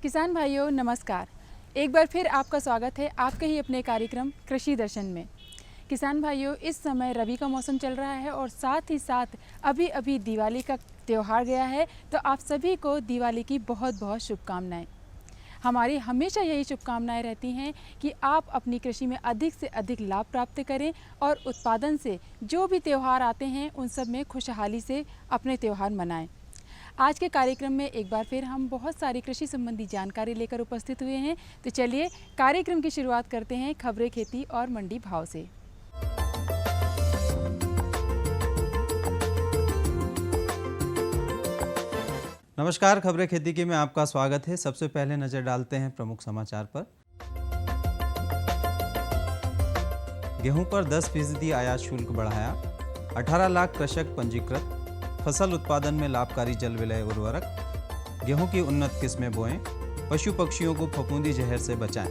किसान भाइयों नमस्कार। एक बार फिर आपका स्वागत है आपके ही अपने कार्यक्रम कृषि दर्शन में। किसान भाइयों, इस समय रबी का मौसम चल रहा है और साथ ही साथ अभी अभी दिवाली का त्यौहार गया है, तो आप सभी को दिवाली की बहुत बहुत शुभकामनाएं। हमारी हमेशा यही शुभकामनाएं रहती हैं कि आप अपनी कृषि में अधिक से अधिक लाभ प्राप्त करें और उत्पादन से जो भी त्यौहार आते हैं उन सब में खुशहाली से अपने त्यौहार मनाएं। आज के कार्यक्रम में एक बार फिर हम बहुत सारी कृषि संबंधी जानकारी लेकर उपस्थित हुए हैं, तो चलिए कार्यक्रम की शुरुआत करते हैं खबरें खेती और मंडी भाव से। नमस्कार, खबरें खेती की में आपका स्वागत है। सबसे पहले नजर डालते हैं प्रमुख समाचार पर। गेहूं पर 10% आयात शुल्क बढ़ाया, 18 लाख कृषक पंजीकृत, फसल उत्पादन में लाभकारी जल विलय उर्वरक, गेहूं की उन्नत किस्में बोएं, पशु पक्षियों को फफूंदी जहर से बचाएं।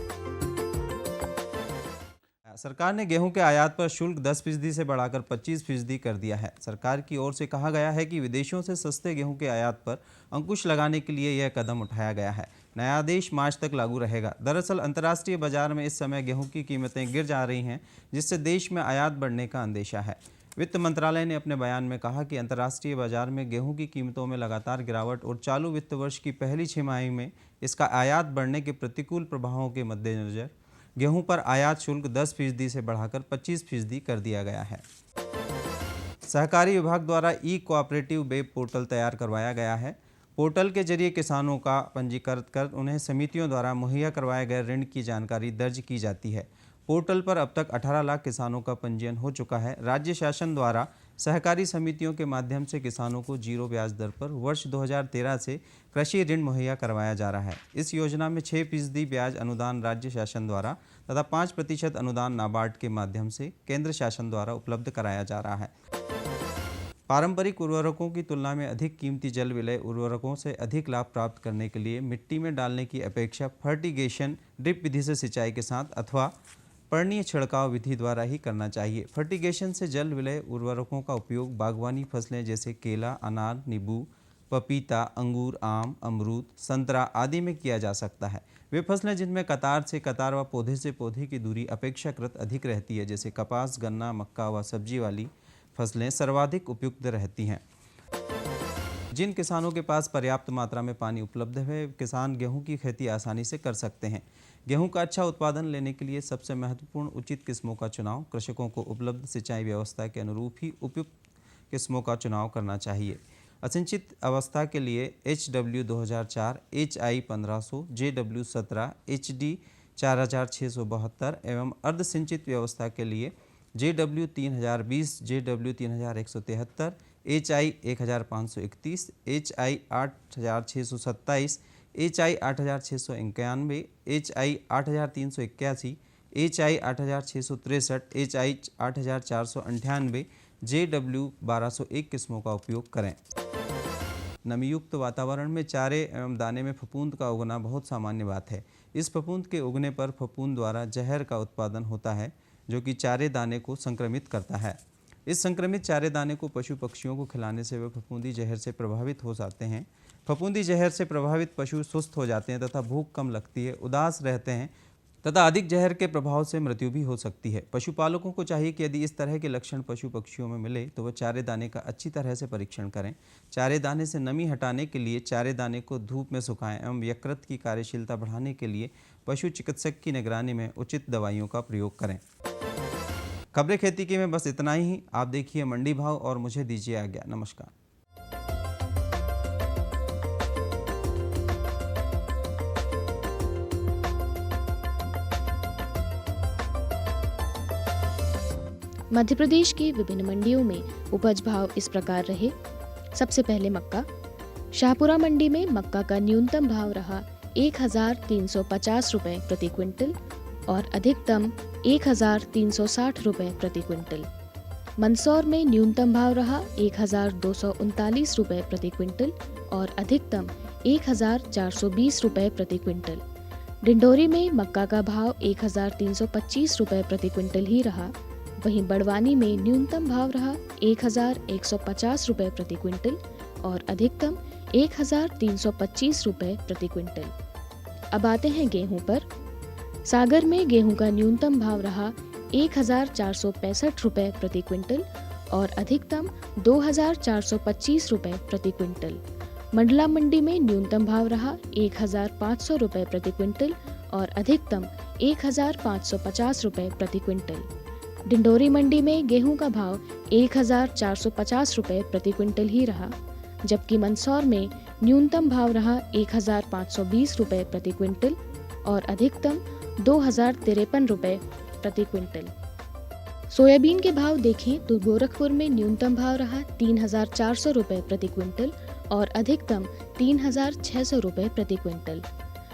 सरकार ने गेहूं के आयात पर शुल्क 10% से बढ़ाकर 25% कर दिया है। सरकार की ओर से कहा गया है कि विदेशों से सस्ते गेहूं के आयात पर अंकुश लगाने के लिए यह कदम उठाया गया है। नया आदेश मार्च तक लागू रहेगा। दरअसल अंतर्राष्ट्रीय बाजार में इस समय गेहूं की कीमतें गिर जा रही हैं, जिससे देश में आयात बढ़ने का अंदेशा है। वित्त मंत्रालय ने अपने बयान में कहा कि अंतर्राष्ट्रीय बाजार में गेहूं की कीमतों में लगातार गिरावट और चालू वित्त वर्ष की पहली छमाही में इसका आयात बढ़ने के प्रतिकूल प्रभावों के मद्देनजर गेहूं पर आयात शुल्क 10% से बढ़ाकर 25% कर दिया गया है। सहकारी विभाग द्वारा ई कोऑपरेटिव वेब पोर्टल तैयार करवाया गया है। पोर्टल के जरिए किसानों का पंजीकृत कर उन्हें समितियों द्वारा मुहैया करवाए गए ऋण की जानकारी दर्ज की जाती है। पोर्टल पर अब तक 18 लाख किसानों का पंजीयन हो चुका है। राज्य शासन द्वारा सहकारी समितियों के माध्यम से किसानों को 0 ब्याज दर पर वर्ष 2013 से कृषि ऋण मुहैया करवाया जा रहा है। इस योजना में 6% ब्याज अनुदान राज्य शासन द्वारा तथा 5% अनुदान नाबार्ड के माध्यम से केंद्र शासन द्वारा उपलब्ध कराया जा रहा है। पारंपरिक उर्वरकों की तुलना में अधिक कीमती जल विलय उर्वरकों से अधिक लाभ प्राप्त करने के लिए मिट्टी में डालने की अपेक्षा फर्टिगेशन ड्रिप विधि से सिंचाई के साथ अथवा पर्णीय छिड़काव विधि द्वारा ही करना चाहिए। फर्टिगेशन से जल विलय उर्वरकों का उपयोग बागवानी फसलें जैसे केला, अनार, नींबू, पपीता, अंगूर, आम, अमरूद, संतरा आदि में किया जा सकता है। वे फसलें जिनमें कतार से कतार व पौधे से पौधे की दूरी अपेक्षाकृत अधिक रहती है, जैसे कपास, गन्ना, मक्का व सब्जी वाली फसलें सर्वाधिक उपयुक्त रहती हैं। जिन किसानों के पास पर्याप्त मात्रा में पानी उपलब्ध है, किसान गेहूं की खेती आसानी से कर सकते हैं। गेहूं का अच्छा उत्पादन लेने के लिए सबसे महत्वपूर्ण उचित किस्मों का चुनाव, कृषकों को उपलब्ध सिंचाई व्यवस्था के अनुरूप ही उपयुक्त किस्मों का चुनाव करना चाहिए। असिंचित अवस्था के लिए HW 2004, HI 1500, JW 17, HD 4672 एवं अर्धसिंचित व्यवस्था के लिए JW 3020, JW 3173, HI 1531, HI 8627, HI 8691, HI 8381, HI 8663, HI 8498, JW 1201 किस्मों का उपयोग करें। नमीयुक्त वातावरण में चारे एवं दाने में फफूंद का उगना बहुत सामान्य बात है। इस फफूंद के उगने पर फफूंद द्वारा जहर का उत्पादन होता है, जो कि चारे दाने को संक्रमित करता है। इस संक्रमित चारे दाने को पशु पक्षियों को खिलाने से वे फफूंदी जहर से प्रभावित हो जाते हैं। फफूंदी जहर से प्रभावित पशु सुस्त हो जाते हैं तथा भूख कम लगती है, उदास रहते हैं तथा अधिक जहर के प्रभाव से मृत्यु भी हो सकती है। पशुपालकों को चाहिए कि यदि इस तरह के लक्षण पशु पक्षियों में मिले तो वह चारे दाने का अच्छी तरह से परीक्षण करें। चारे दाने से नमी हटाने के लिए चारे दाने को धूप में सुखाएं एवं यकृत की कार्यशीलता बढ़ाने के लिए पशु चिकित्सक की निगरानी में उचित दवाइयों का प्रयोग करें। खबरें खेती की में बस इतना ही। आप देखिए मंडी भाव और मुझे दीजिए आज्ञा। नमस्कार। मध्य प्रदेश की विभिन्न मंडियों में उपज भाव इस प्रकार रहे। सबसे पहले मक्का। शाहपुरा मंडी में मक्का का न्यूनतम भाव रहा 1350 रुपये प्रति क्विंटल और अधिकतम 1360 रुपये प्रति क्विंटल। मंदसौर में न्यूनतम भाव रहा 1239 रुपये प्रति क्विंटल और अधिकतम 1420 रुपये प्रति क्विंटल। डिंडोरी में मक्का का भाव 1325 रुपये प्रति क्विंटल ही रहा। वहीं बड़वानी में न्यूनतम भाव रहा 1150 रुपये प्रति क्विंटल और अधिकतम 1325 रुपये प्रति क्विंटल। अब आते हैं गेहूं पर। सागर में गेहूं का न्यूनतम भाव रहा 1,465 रुपए प्रति क्विंटल और अधिकतम 2,425 रुपए प्रति क्विंटल। मंडला मंडी में न्यूनतम भाव रहा 1,500 रुपए प्रति क्विंटल और अधिकतम 1,550 रुपए प्रति क्विंटल। डिंडोरी मंडी में गेहूं का भाव 1,450 रुपए प्रति क्विंटल ही रहा, जबकि मंदसौर में न्यूनतम भाव रहा 1,520 रुपए प्रति क्विंटल और अधिकतम 2,053 रुपए प्रति क्विंटल। सोयाबीन के भाव देखें तो गोरखपुर में न्यूनतम भाव रहा 3,400 रुपए प्रति क्विंटल और अधिकतम 3,600 रुपए प्रति क्विंटल।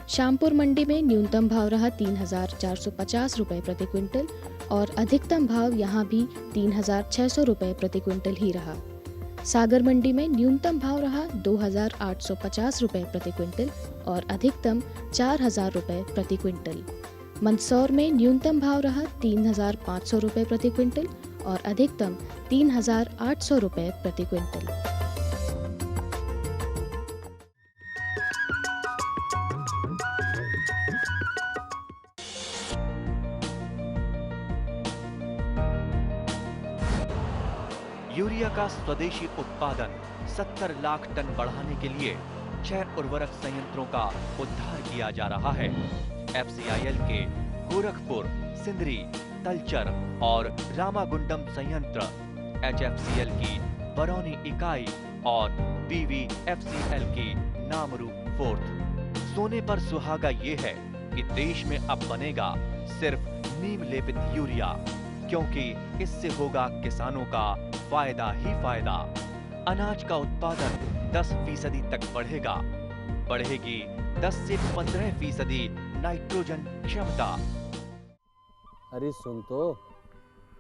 श्यामपुर मंडी में न्यूनतम भाव रहा 3,450 रुपए प्रति क्विंटल और अधिकतम भाव यहाँ भी 3,600 रुपए प्रति क्विंटल ही रहा। सागर मंडी में न्यूनतम भाव रहा 2,850 रुपए प्रति क्विंटल और अधिकतम 4,000 रुपए प्रति क्विंटल। मंदसौर में न्यूनतम भाव रहा 3,500 रुपए प्रति क्विंटल और अधिकतम 3,800 रुपए प्रति क्विंटल। यूरिया का स्वदेशी उत्पादन 70 लाख टन बढ़ाने के लिए 6 उर्वरक संयंत्रों का उद्धार किया जा रहा है। FCIL के गोरखपुर, सिंदरी, तलचर और रामागुंडम संयंत्र, HFCL की बरौनी इकाई और BVFCL की नामरू फोर्थ। सोने पर सुहागा ये है कि देश में अब बनेगा सिर्फ नीम लेपित यूरिया, क्योंकि इससे होगा किसानों का फायदा ही फायदा। अनाज का उत्पादन 10% तक बढ़ेगा। बढ़ेगी 10 से 15% नाइट्रोजन क्षमता। अरे सुन तो।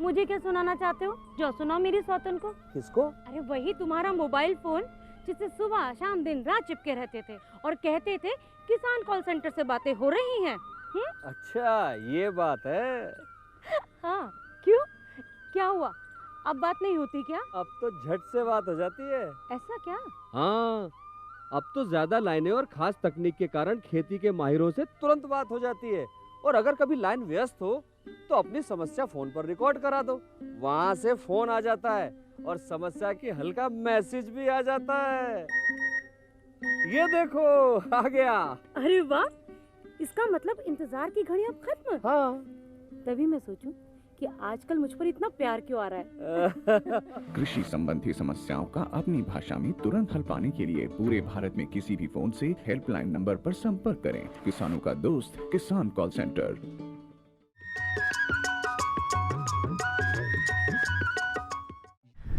मुझे क्या सुनाना चाहते हो? जो सुनाओ मेरी सौतन को। किसको? अरे वही तुम्हारा मोबाइल फोन जिससे सुबह शाम दिन रात चिपके रहते थे और कहते थे किसान कॉल सेंटर से बातें हो रही हैं। अच्छा ये बात है। हाँ क्यों, क्या हुआ? अब बात नहीं होती क्या? अब तो झट से बात हो जाती है। ऐसा क्या? हाँ, अब तो ज्यादा लाइनें और खास तकनीक के कारण खेती के माहिरों से तुरंत बात हो जाती है। और अगर कभी लाइन व्यस्त हो तो अपनी समस्या फोन पर रिकॉर्ड करा दो, वहाँ से फोन आ जाता है और समस्या की हल का मैसेज भी आ जाता है। ये देखो आ गया। अरे वाह, इसका मतलब इंतजार की घड़ी अब खत्म। हाँ, तभी मैं सोचूं कि आजकल मुझ पर इतना प्यार क्यों आ रहा है। कृषि संबंधी समस्याओं का अपनी भाषा में तुरंत हल पाने के लिए पूरे भारत में किसी भी फोन से हेल्पलाइन नंबर पर संपर्क करें। किसानों का दोस्त किसान कॉल सेंटर।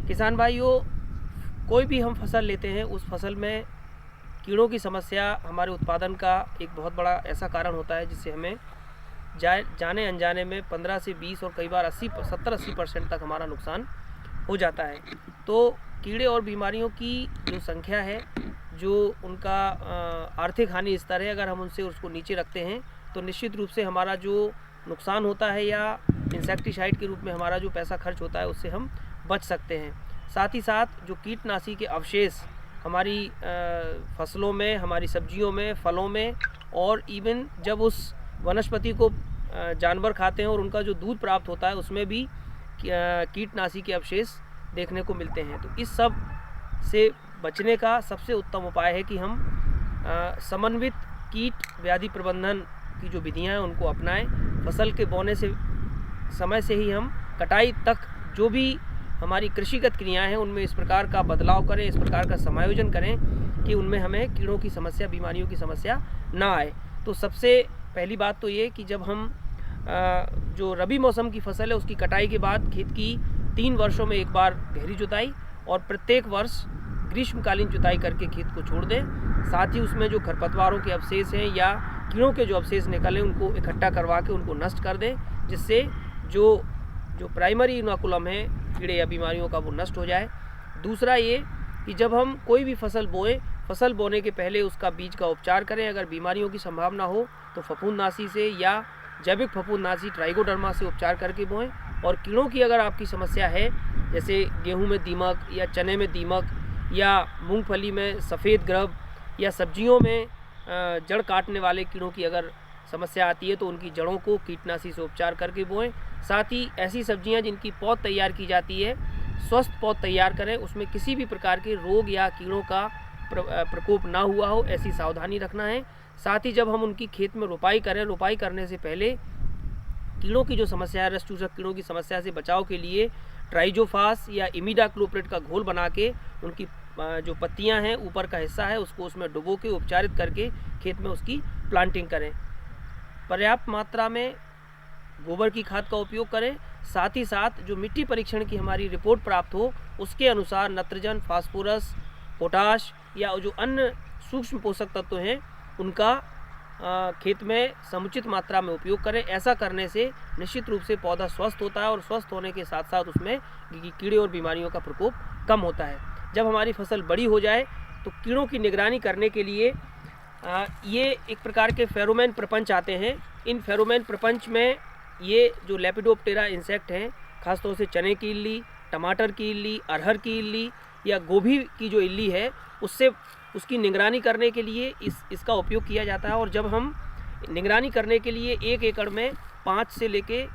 किसान भाइयों, कोई भी हम फसल लेते हैं उस फसल में कीड़ों की समस्या हमारे उत्पादन का एक बहुत बड़ा ऐसा कारण होता है जिससे हमें जाने अनजाने में 15 से 20 और कई बार 70-80% तक हमारा नुकसान हो जाता है। तो कीड़े और बीमारियों की जो संख्या है, जो उनका आर्थिक हानि स्तर है, अगर हम उनसे उसको नीचे रखते हैं तो निश्चित रूप से हमारा जो नुकसान होता है या इंसेक्टिसाइड के रूप में हमारा जो पैसा खर्च होता है उससे हम बच सकते हैं। साथ ही साथ जो कीटनाशी के अवशेष हमारी फसलों में, हमारी सब्जियों में, फलों में और इवन जब उस वनस्पति को जानवर खाते हैं और उनका जो दूध प्राप्त होता है उसमें भी कीटनाशी के अवशेष देखने को मिलते हैं। तो इस सब से बचने का सबसे उत्तम उपाय है कि हम समन्वित कीट व्याधि प्रबंधन की जो विधियां हैं उनको अपनाएं। फसल के बोने से समय से ही हम कटाई तक जो भी हमारी कृषिगत क्रियाएं हैं उनमें इस प्रकार का बदलाव करें, इस प्रकार का समायोजन करें कि उनमें हमें कीड़ों की समस्या, बीमारियों की समस्या ना आए। तो सबसे पहली बात तो ये कि जब हम जो रबी मौसम की फसल है उसकी कटाई के बाद खेत की 3 वर्षों में एक बार गहरी जुताई और प्रत्येक वर्ष ग्रीष्मकालीन जुताई करके खेत को छोड़ दें। साथ ही उसमें जो खरपतवारों के अवशेष हैं या कीड़ों के जो अवशेष निकले उनको इकट्ठा करवा के उनको नष्ट कर दें, जिससे जो प्राइमरी इनोकुलम है कीड़े या बीमारियों का वो नष्ट हो जाए। दूसरा ये कि जब हम कोई भी फसल बोएं, फसल बोने के पहले उसका बीज का उपचार करें। अगर बीमारियों की संभावना हो तो फफूंदनाशी से या जैविक फफूंदनाशी ट्राइकोडर्मा से उपचार करके बोएं। और कीड़ों की अगर आपकी समस्या है, जैसे गेहूं में दीमक या चने में दीमक या मूंगफली में सफ़ेद ग्रब या सब्जियों में जड़ काटने वाले कीड़ों की अगर समस्या आती है तो उनकी जड़ों को कीटनाशी से उपचार करके बोएं। साथ ही ऐसी सब्जियां जिनकी पौध तैयार की जाती है, स्वस्थ पौध तैयार करें, उसमें किसी भी प्रकार के रोग या कीड़ों का प्रकोप ना हुआ हो, ऐसी सावधानी रखना है। साथ ही जब हम उनकी खेत में रोपाई करें, रोपाई करने से पहले कीड़ों की जो समस्या है, रस चूसक कीड़ों की समस्या से बचाव के लिए ट्राइजोफास या इमिडाक्लोप्रिड का घोल बना के उनकी जो पत्तियां हैं, ऊपर का हिस्सा है, उसको उसमें डुबो के उपचारित करके खेत में उसकी प्लांटिंग करें। पर्याप्त मात्रा में गोबर की खाद का उपयोग करें। साथ ही साथ जो मिट्टी परीक्षण की हमारी रिपोर्ट प्राप्त हो, उसके अनुसार नत्रजन, फास्फोरस, पोटाश या जो अन्य सूक्ष्म पोषक तत्व हैं उनका खेत में समुचित मात्रा में उपयोग करें। ऐसा करने से निश्चित रूप से पौधा स्वस्थ होता है और स्वस्थ होने के साथ साथ उसमें कीड़े और बीमारियों का प्रकोप कम होता है। जब हमारी फसल बड़ी हो जाए तो कीड़ों की निगरानी करने के लिए ये एक प्रकार के फेरोमोन प्रपंच आते हैं। इन फेरोमोन प्रपंच में ये जो लेपिडोप्टेरा इंसेक्ट हैं, खासतौर से चने की इल्ली, टमाटर की इल्ली, अरहर की इल्ली या गोभी की जो इल्ली है, उससे उसकी निगरानी करने के लिए इसका उपयोग किया जाता है। और जब हम निगरानी करने के लिए 1 एकड़ में 5 से लेके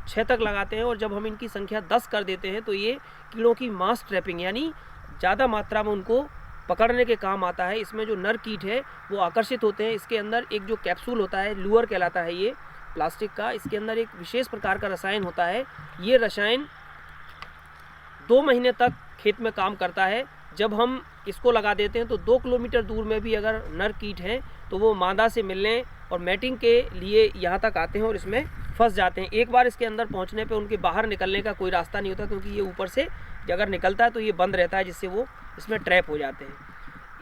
6 तक लगाते हैं और जब हम इनकी संख्या 10 कर देते हैं तो ये कीड़ों की मास ट्रैपिंग यानी ज़्यादा मात्रा में उनको पकड़ने के काम आता है। इसमें जो नर कीट है वो आकर्षित होते हैं। इसके अंदर एक जो कैप्सूल होता है, लूअर कहलाता है ये प्लास्टिक का, इसके अंदर एक विशेष प्रकार का रसायन होता है। ये रसायन 2 महीने तक खेत में काम करता है। जब हम इसको लगा देते हैं तो 2 किलोमीटर दूर में भी अगर नर कीट हैं तो वो मादा से मिलने और मैटिंग के लिए यहाँ तक आते हैं और इसमें फंस जाते हैं। एक बार इसके अंदर पहुँचने पे उनके बाहर निकलने का कोई रास्ता नहीं होता, क्योंकि ये ऊपर से अगर निकलता है तो ये बंद रहता है, जिससे वो इसमें ट्रैप हो जाते हैं।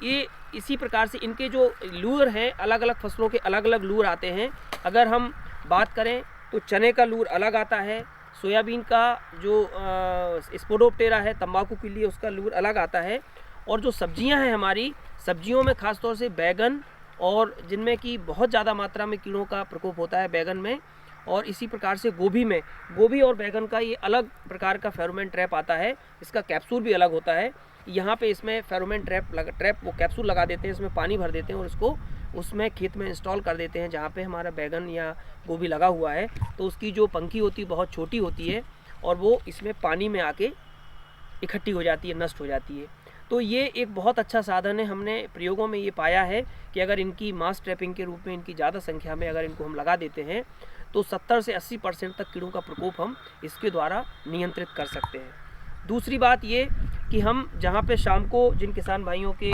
ये इसी प्रकार से इनके जो लूर हैं, अलग अलग फसलों के अलग अलग लूर आते हैं। अगर हम बात करें तो चने का लूर अलग आता है, सोयाबीन का जो स्पोडोप्टेरा है तंबाकू के लिए, उसका लूर अलग आता है। और जो सब्जियां हैं हमारी, सब्जियों में खासतौर से बैगन, और जिनमें कि बहुत ज़्यादा मात्रा में कीड़ों का प्रकोप होता है बैगन में, और इसी प्रकार से गोभी में, गोभी और बैगन का ये अलग प्रकार का फेरोमोन ट्रैप आता है। इसका कैप्सूल भी अलग होता है। यहाँ पे इसमें फेरोमोन ट्रैप वो कैप्सूल लगा देते हैं, इसमें पानी भर देते हैं और इसको उसमें खेत में इंस्टॉल कर देते हैं जहाँ पे हमारा बैगन या गोभी लगा हुआ है। तो उसकी जो पंखी होती है बहुत छोटी होती है और वो इसमें पानी में आके इकट्ठी हो जाती है, नष्ट हो जाती है। तो ये एक बहुत अच्छा साधन है। हमने प्रयोगों में ये पाया है कि अगर इनकी मास ट्रैपिंग के रूप में इनकी ज़्यादा संख्या में अगर इनको हम लगा देते हैं तो 70 से 80% तक कीड़ों का प्रकोप हम इसके द्वारा नियंत्रित कर सकते हैं। दूसरी बात ये कि हम जहाँ पे शाम को जिन किसान भाइयों के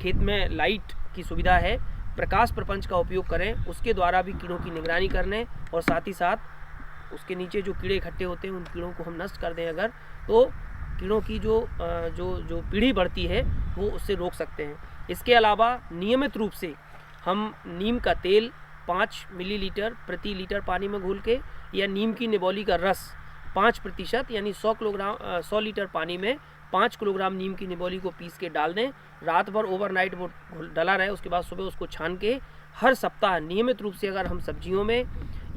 खेत में लाइट की सुविधा है, प्रकाश प्रपंच का उपयोग करें, उसके द्वारा भी कीड़ों की निगरानी करने और साथ ही साथ उसके नीचे जो कीड़े इकट्ठे होते हैं उन कीड़ों को हम नष्ट कर दें अगर, तो कीड़ों की जो पीढ़ी बढ़ती है वो उससे रोक सकते हैं। इसके अलावा नियमित रूप से हम नीम का तेल 5 मिलीलीटर प्रति लीटर पानी में घोल के या नीम की निबोली का रस 5% यानी 100 लीटर पानी में 5 किलोग्राम नीम की निबोली को पीस के डाल दें। रात भर ओवरनाइट वो डला रहे, उसके बाद सुबह उसको छान के हर सप्ताह नियमित रूप से अगर हम सब्जियों में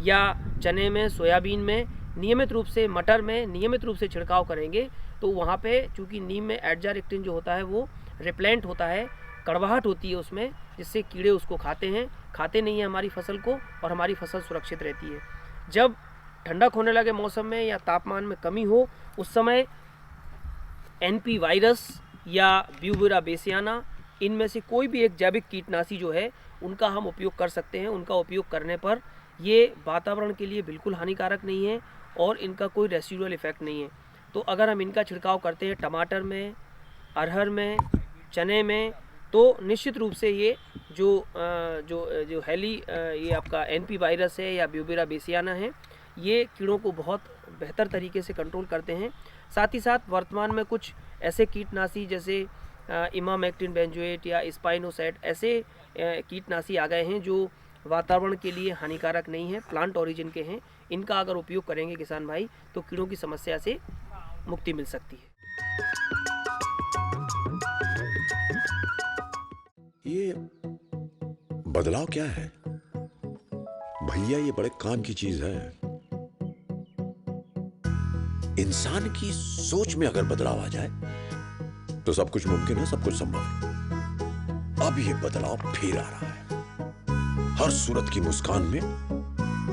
या चने में, सोयाबीन में, नियमित रूप से मटर में नियमित रूप से छिड़काव करेंगे तो वहाँ पे चूँकि नीम में एडजारेक्टिन जो होता है वो रिप्लेंट होता है, कड़वाहट होती है उसमें, जिससे कीड़े उसको खाते नहीं हैं हमारी फसल को और हमारी फसल सुरक्षित रहती है। जब ठंडक होने लगे मौसम में या तापमान में कमी हो, उस समय एनपी वायरस या ब्यूवेरा बेसियाना, इनमें से कोई भी एक जैविक कीटनाशी जो है उनका हम उपयोग कर सकते हैं। उनका उपयोग करने पर ये वातावरण के लिए बिल्कुल हानिकारक नहीं है और इनका कोई रेसिडुअल इफेक्ट नहीं है। तो अगर हम इनका छिड़काव करते हैं टमाटर में, अरहर में, चने में, तो निश्चित रूप से ये जो ये आपका एनपी वायरस है या ब्यूवेरा बेसियाना है, ये कीड़ों को बहुत बेहतर तरीके से कंट्रोल करते हैं। साथ ही साथ वर्तमान में कुछ ऐसे कीटनाशी जैसे इमामेक्टिन बेंजोएट या स्पाइनोसैट ऐसे कीटनाशी आ गए हैं जो वातावरण के लिए हानिकारक नहीं है, प्लांट ओरिजिन के हैं। इनका अगर उपयोग करेंगे किसान भाई तो कीड़ों की समस्या से मुक्ति मिल सकती है। ये बदलाव क्या है भैया? ये बड़े काम की चीज है। इंसान की सोच में अगर बदलाव आ जाए तो सब कुछ मुमकिन है, सब कुछ संभव है। अब ये बदलाव फिर आ रहा है। हर सूरत की मुस्कान में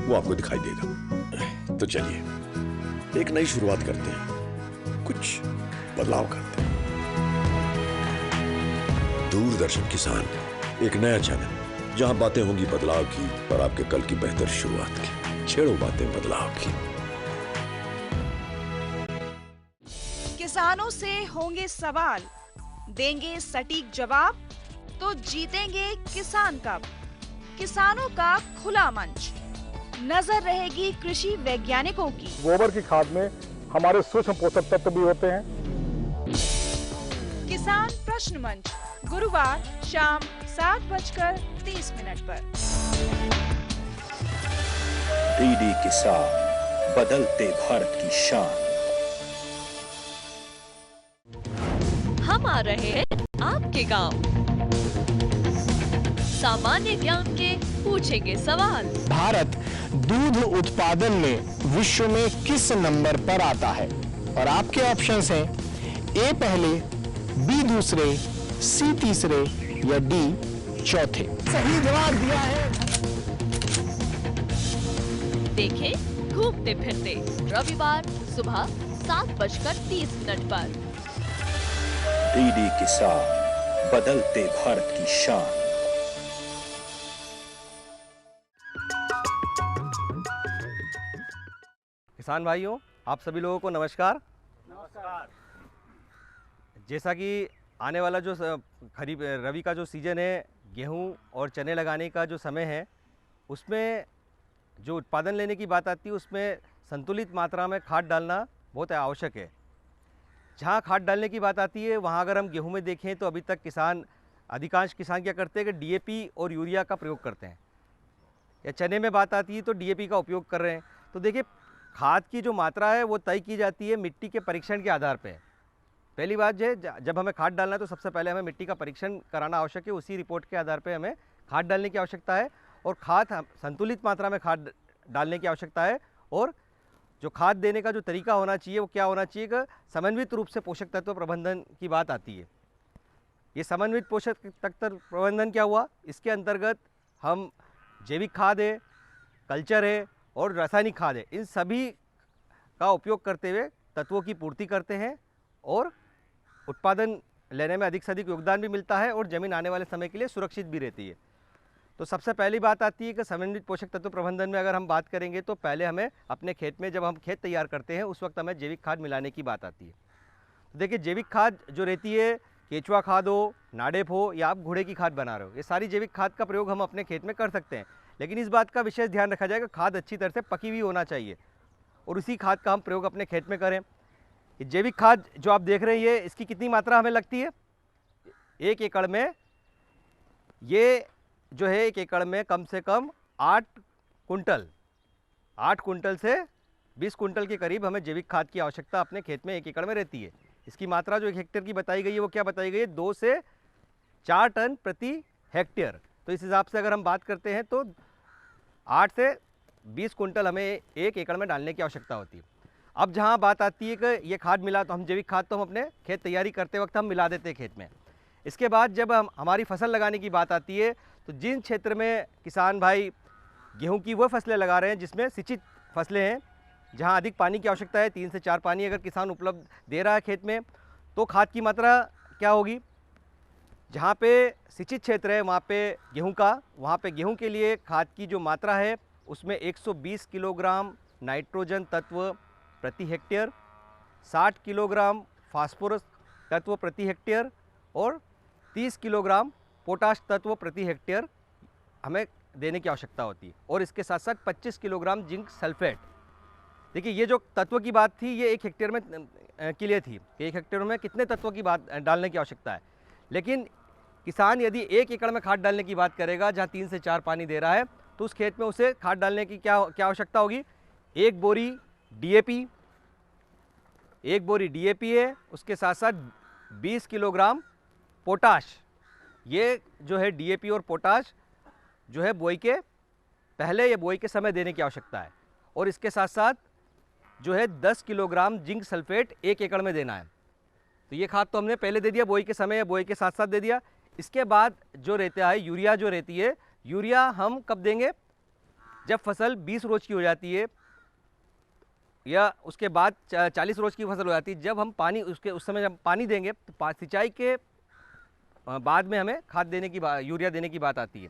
वो आपको दिखाई देगा। तो चलिए एक नई शुरुआत करते हैं, कुछ बदलाव करते हैं। दूरदर्शन किसान, एक नया चैनल जहां बातें होंगी बदलाव की और आपके कल की बेहतर शुरुआत की। छेड़ो बातें बदलाव की। किसानों से होंगे सवाल, देंगे सटीक जवाब, तो जीतेंगे किसान कप। किसानों का खुला मंच, नजर रहेगी कृषि वैज्ञानिकों की। गोबर की खाद में हमारे सूक्ष्म पोषक तत्व भी होते हैं। किसान प्रश्न मंच, गुरुवार शाम 7:30 पर। डीडी किसान, बदलते भारत की शान। हम आ रहे हैं आपके गांव। सामान्य ज्ञान के पूछेंगे सवाल। भारत दूध उत्पादन में विश्व में किस नंबर पर आता है? और आपके ऑप्शंस हैं ए पहले, बी दूसरे, सी तीसरे या डी चौथे। सही जवाब दिया है। देखें घूमते फिरते रविवार सुबह 7:30 पर। डीडी किसान, बदलते भारत की शान। किसान भाइयों, आप सभी लोगों को नमस्कार। नमस्कार। जैसा कि आने वाला जो खरीफ रबी का जो सीज़न है, गेहूं और चने लगाने का जो समय है, उसमें जो उत्पादन लेने की बात आती है उसमें संतुलित मात्रा में खाद डालना बहुत आवश्यक है। जहाँ खाद डालने की बात आती है वहाँ अगर हम गेहूं में देखें तो अभी तक अधिकांश किसान क्या करते हैं कि डीएपी और यूरिया का प्रयोग करते हैं, या चने में बात आती है तो डीएपी का उपयोग कर रहे हैं। तो देखिए, खाद की जो मात्रा है वो तय की जाती है मिट्टी के परीक्षण के आधार पे। पहली बात जो है, जब हमें खाद डालना है तो सबसे पहले हमें मिट्टी का परीक्षण कराना आवश्यक है। उसी रिपोर्ट के आधार पे हमें खाद डालने की आवश्यकता है, और संतुलित मात्रा में खाद डालने की आवश्यकता है। और जो खाद देने का जो तरीका होना चाहिए वो क्या होना चाहिए कि समन्वित रूप से पोषक तत्व प्रबंधन की बात आती है। ये समन्वित पोषक तत्व प्रबंधन क्या हुआ? इसके अंतर्गत हम जैविक खाद है, कल्चर है और रासायनिक खाद है, इन सभी का उपयोग करते हुए तत्वों की पूर्ति करते हैं और उत्पादन लेने में अधिक से अधिक योगदान भी मिलता है और ज़मीन आने वाले समय के लिए सुरक्षित भी रहती है। तो सबसे पहली बात आती है कि समन्वित पोषक तत्व प्रबंधन में अगर हम बात करेंगे तो पहले हमें अपने खेत में, जब हम खेत तैयार करते हैं उस वक्त हमें जैविक खाद मिलाने की बात आती है। तो देखिए, जैविक खाद जो रहती है, केचुआ खाद हो, नाडेप हो, या आप घोड़े की खाद बना रहे हो, ये सारी जैविक खाद का प्रयोग हम अपने खेत में कर सकते हैं। लेकिन इस बात का विशेष ध्यान रखा जाएगा, खाद अच्छी तरह से पकी हुई होना चाहिए और उसी खाद का हम प्रयोग अपने खेत में करें। ये जैविक खाद जो आप देख रहे हैं, ये इसकी कितनी मात्रा हमें लगती है? 1 एकड़ में ये जो है 1 एकड़ में कम से कम 8 कुंटल से 20 कुंटल के करीब हमें जैविक खाद की आवश्यकता अपने खेत में 1 एकड़ में रहती है। इसकी मात्रा जो 1 हेक्टेयर की बताई गई है वो क्या बताई गई है? 2 से 4 टन प्रति हेक्टेयर। तो इस हिसाब से अगर हम बात करते हैं तो 8 से 20 कुंटल हमें 1 एकड़ में डालने की आवश्यकता होती है। अब जहाँ बात आती है कि ये खाद मिला, तो हम जैविक खाद तो हम अपने खेत तैयारी करते वक्त हम मिला देते हैं खेत में। इसके बाद जब हमारी फसल लगाने की बात आती है तो जिन क्षेत्र में किसान भाई गेहूं की वो फसलें लगा रहे हैं जिसमें सिंचित फसलें हैं, जहां अधिक पानी की आवश्यकता है, 3 से 4 पानी अगर किसान उपलब्ध दे रहा है खेत में, तो खाद की मात्रा क्या होगी? जहाँ पे सिंचित क्षेत्र है वहाँ पे गेहूं के लिए खाद की जो मात्रा है उसमें 120 किलोग्राम नाइट्रोजन तत्व प्रति हेक्टेयर, 60 किलोग्राम फास्फोरस तत्व प्रति हेक्टेयर और 30 किलोग्राम पोटाश तत्व प्रति हेक्टेयर हमें देने की आवश्यकता होती है। और इसके साथ साथ 25 किलोग्राम जिंक सल्फेट। देखिए, ये जो तत्व की बात थी ये 1 हेक्टेयर में के लिए थी कि 1 हेक्टेयर में कितने तत्वों की बात डालने की आवश्यकता है। लेकिन किसान यदि 1 एकड़ में खाद डालने की बात करेगा जहाँ 3 से 4 पानी दे रहा है, तो उस खेत में उसे खाद डालने की क्या आवश्यकता होगी? 1 बोरी डीएपी है, उसके साथ साथ 20 किलोग्राम पोटाश। ये जो है डीएपी और पोटाश जो है बोई के पहले या बोई के समय देने की आवश्यकता है। और इसके साथ साथ जो है 10 किलोग्राम जिंक सल्फेट 1 एकड़ में देना है। तो ये खाद तो हमने पहले दे दिया, बोई के समय या बोई के साथ साथ दे दिया। इसके बाद जो रहता है यूरिया जो रहती है यूरिया हम कब देंगे? जब फसल 20 रोज की हो जाती है या उसके बाद 40 रोज की फसल हो जाती है। जब हम पानी उस समय जब पानी देंगे तो सिंचाई के बाद में हमें खाद देने की यूरिया देने की बात आती है।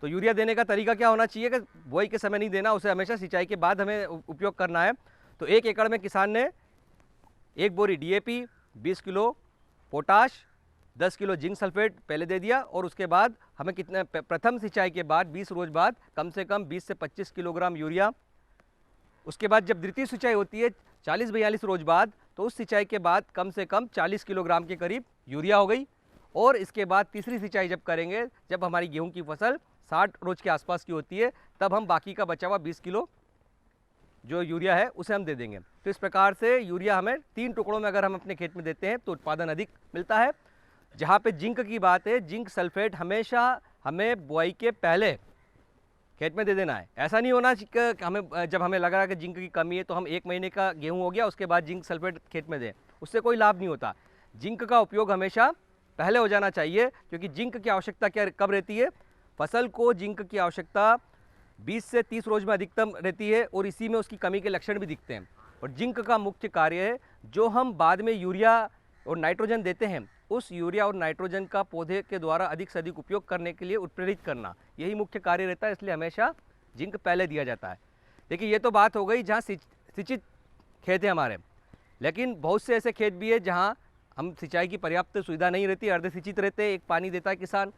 तो यूरिया देने का तरीका क्या होना चाहिए कि बुआई के समय नहीं देना, उसे हमेशा सिंचाई के बाद हमें उपयोग करना है। तो 1 एकड़ में किसान ने 1 बोरी DAP, 20 kilo potash, 10 kilo zinc sulphate पहले दे दिया और उसके बाद हमें कितने प्रथम सिंचाई के बाद 20 रोज बाद कम से कम 20 से 25 किलोग्राम यूरिया। उसके बाद जब द्वितीय सिंचाई होती है 40-42 रोज बाद, तो उस सिंचाई के बाद कम से कम 40 किलोग्राम के करीब यूरिया हो गई। और इसके बाद तीसरी सिंचाई जब करेंगे, जब हमारी गेहूं की फसल 60 रोज के आसपास की होती है, तब हम बाकी का बचा हुआ 20 किलो जो यूरिया है उसे हम दे देंगे। तो इस प्रकार से यूरिया हमें 3 टुकड़ों में अगर हम अपने खेत में देते हैं तो उत्पादन अधिक मिलता है। जहाँ पे जिंक की बात है, जिंक सल्फेट हमेशा हमें बुआई के पहले खेत में दे देना है। ऐसा नहीं होना कि हमें जब हमें लग रहा है कि जिंक की कमी है तो हम 1 महीने का गेहूं हो गया उसके बाद जिंक सल्फेट खेत में दें, उससे कोई लाभ नहीं होता। जिंक का उपयोग हमेशा पहले हो जाना चाहिए, क्योंकि जिंक की आवश्यकता कब रहती है? फसल को जिंक की आवश्यकता 20 से 30 रोज में अधिकतम रहती है और इसी में उसकी कमी के लक्षण भी दिखते हैं। और जिंक का मुख्य कार्य है जो हम बाद में यूरिया और नाइट्रोजन देते हैं, उस यूरिया और नाइट्रोजन का पौधे के द्वारा अधिक से अधिक उपयोग करने के लिए उत्प्रेरित करना, यही मुख्य कार्य रहता है। इसलिए हमेशा जिंक पहले दिया जाता है। देखिए ये तो बात हो गई जहाँ सिंचित खेत है हमारे, लेकिन बहुत से ऐसे खेत भी है जहाँ हम सिंचाई की पर्याप्त सुविधा नहीं रहती, अर्ध सिंचित रहते, एक पानी देता है किसान।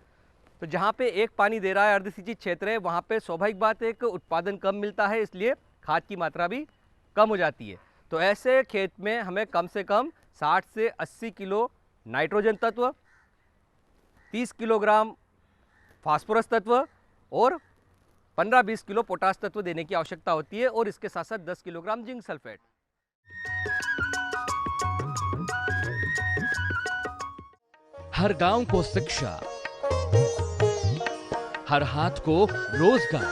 तो जहाँ पे एक पानी दे रहा है, अर्ध सिंचित क्षेत्र है, वहाँ पे स्वाभाविक बात है कि उत्पादन कम मिलता है, इसलिए खाद की मात्रा भी कम हो जाती है। तो ऐसे खेत में हमें कम से कम 60 से 80 किलो नाइट्रोजन तत्व, 30 किलोग्राम फास्फोरस तत्व और 15-20 किलो पोटाश तत्व देने की आवश्यकता होती है और इसके साथ साथ 10 किलोग्राम जिंक सल्फेट। हर गांव को शिक्षा, हर हाथ को रोजगार,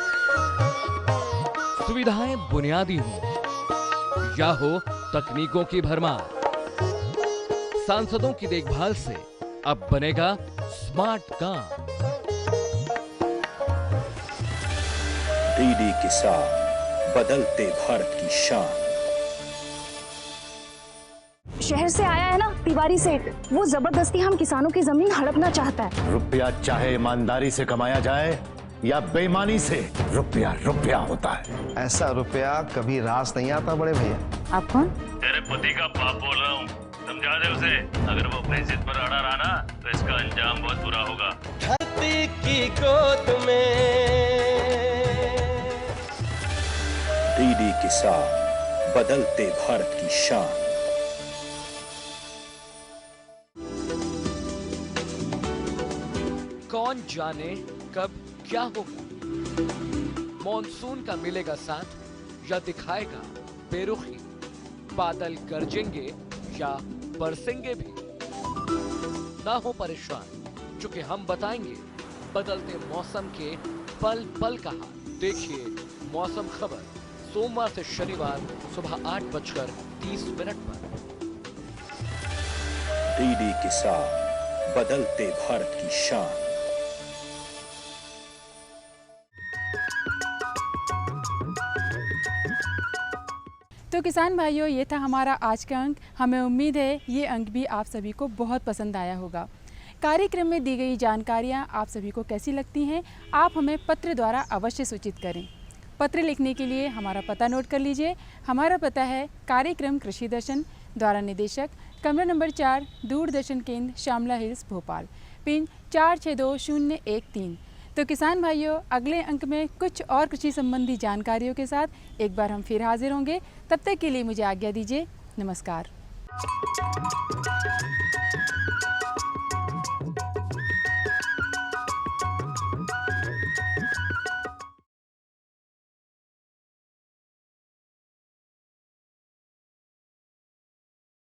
सुविधाएं बुनियादी हो या हो तकनीकों की भरमार, सांसदों की देखभाल से अब बनेगा स्मार्ट काम। डीडी किसान, बदलते भारत की शान। शहर से आया है ना तिवारी सेठ, वो जबरदस्ती हम किसानों की जमीन हड़पना चाहता है। रुपया चाहे ईमानदारी से कमाया जाए या बेईमानी से, रुपया रुपया होता है। ऐसा रुपया कभी रास नहीं आता बड़े भैया। आप कौन? तेरे पति का बाप बोल रहा हूँ, समझा दे उसे। अगर वो अपनी जिद पर अड़ा रहा ना तो इसका अंजाम बहुत बुरा होगा। धरती की गोद में डीडी किसान, बदलते भारत की शान। कौन जाने कब क्या होगा, मॉनसून का मिलेगा साथ या दिखाएगा बेरुखी, बादल गरजेंगे या बरसेंगे भी। ना हो परेशान, क्योंकि हम बताएंगे बदलते मौसम के पल पल का हाल। देखिए मौसम खबर सोमवार से शनिवार सुबह 8:30 पर। डीडी किसान, बदलते भारत की शान। तो किसान भाइयों, ये था हमारा आज का अंक। हमें उम्मीद है ये अंक भी आप सभी को बहुत पसंद आया होगा। कार्यक्रम में दी गई जानकारियाँ आप सभी को कैसी लगती हैं, आप हमें पत्र द्वारा अवश्य सूचित करें। पत्र लिखने के लिए हमारा पता नोट कर लीजिए। हमारा पता है कार्यक्रम कृषि दर्शन, द्वारा निदेशक, कमरा नंबर 4, दूरदर्शन केंद्र, शामला हिल्स, भोपाल, पिन 462013। तो किसान भाइयों, अगले अंक में कुछ और कृषि संबंधी जानकारियों के साथ एक बार हम फिर हाजिर होंगे। तब तक के लिए मुझे आज्ञा दीजिए। नमस्कार।